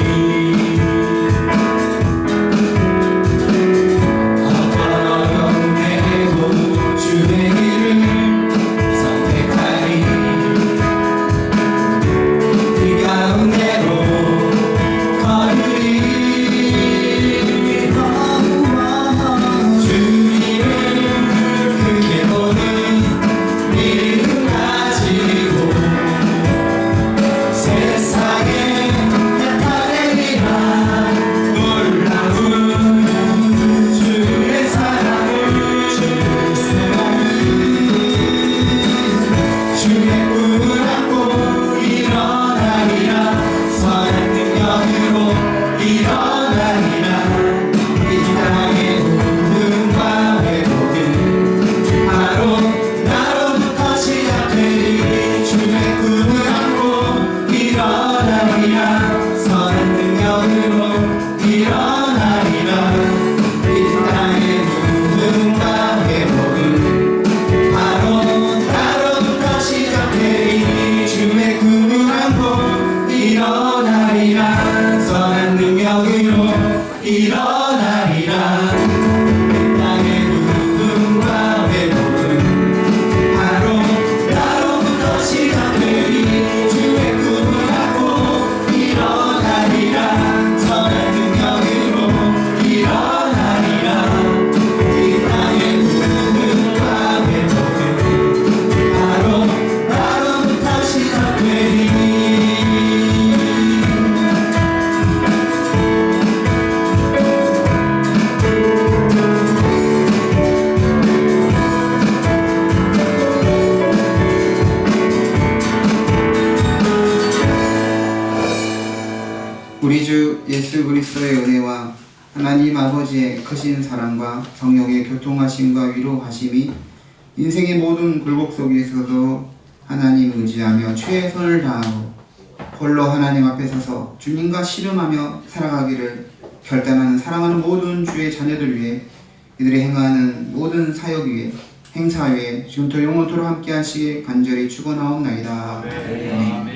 주 예수 그리스도의 은혜와 하나님 아버지의 크신 사랑과 성령의 교통하심과 위로하심이 인생의 모든 굴곡 속에서도 하나님 의지하며 최선을 다하고 홀로 하나님 앞에 서서 주님과 씨름하며 살아가기를 결단하는 사랑하는 모든 주의 자녀들 위해 이들이 행하는 모든 사역 위에 행사 위에 지금부터 영원토록 함께 하시길 간절히 축원하옵나이다. 아멘.